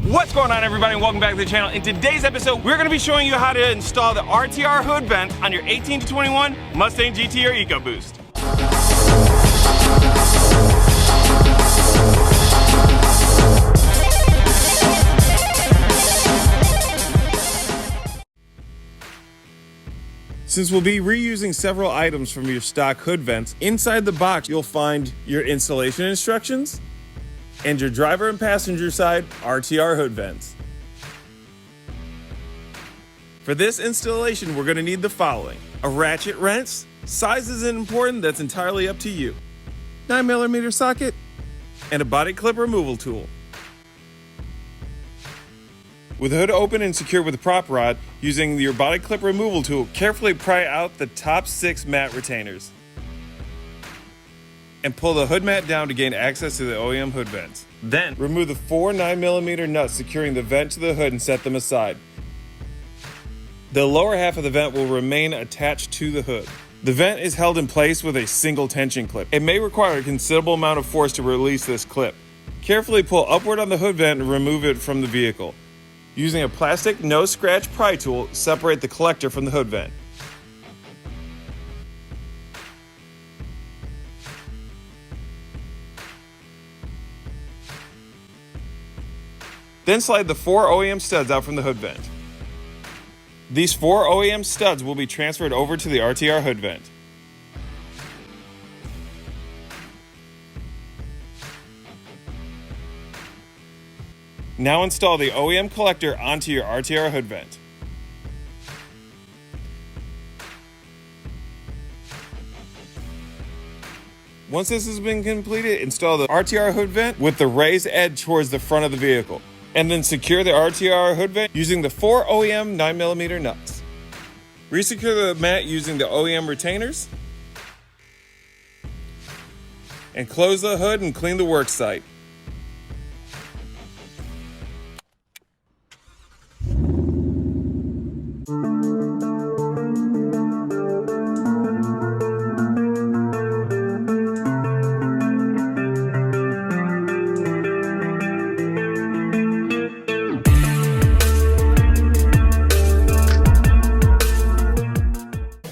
What's going on, everybody, and welcome back to the channel. In today's episode, we're going to be showing you how to install the RTR hood vent on your 18 to 21 Mustang GT or EcoBoost. Since we'll be reusing several items from your stock hood vents, inside the box you'll find your installation instructions and your driver and passenger side RTR hood vents. For this installation, we're going to need the following: a ratchet wrench. Size isn't important, that's entirely up to you. 9mm socket and a body clip removal tool. With the hood open and secured with a prop rod, using your body clip removal tool, carefully pry out the top 6 mat retainers and pull the hood mat down to gain access to the OEM hood vents. Then, remove the 4 9mm nuts securing the vent to the hood and set them aside. The lower half of the vent will remain attached to the hood. The vent is held in place with a single tension clip. It may require a considerable amount of force to release this clip. Carefully pull upward on the hood vent and remove it from the vehicle. Using a plastic no-scratch pry tool, separate the collector from the hood vent. Then slide the 4 OEM studs out from the hood vent. These 4 OEM studs will be transferred over to the RTR hood vent. Now install the OEM collector onto your RTR hood vent. Once this has been completed, install the RTR hood vent with the raised edge towards the front of the vehicle, and then secure the RTR hood vent using the 4 OEM 9mm nuts. Resecure the mat using the OEM retainers, and close the hood and clean the work site.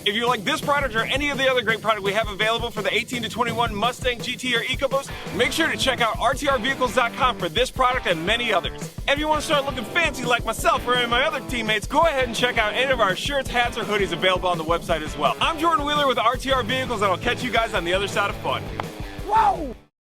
If you like this product or any of the other great product we have available for the 18 to 21 Mustang GT or EcoBoost, make sure to check out rtrvehicles.com for this product and many others. If you want to start looking fancy like myself or any of my other teammates, go ahead and check out any of our shirts, hats, or hoodies available on the website as well. I'm Jordan Wheeler with RTR Vehicles, and I'll catch you guys on the other side of fun. Whoa!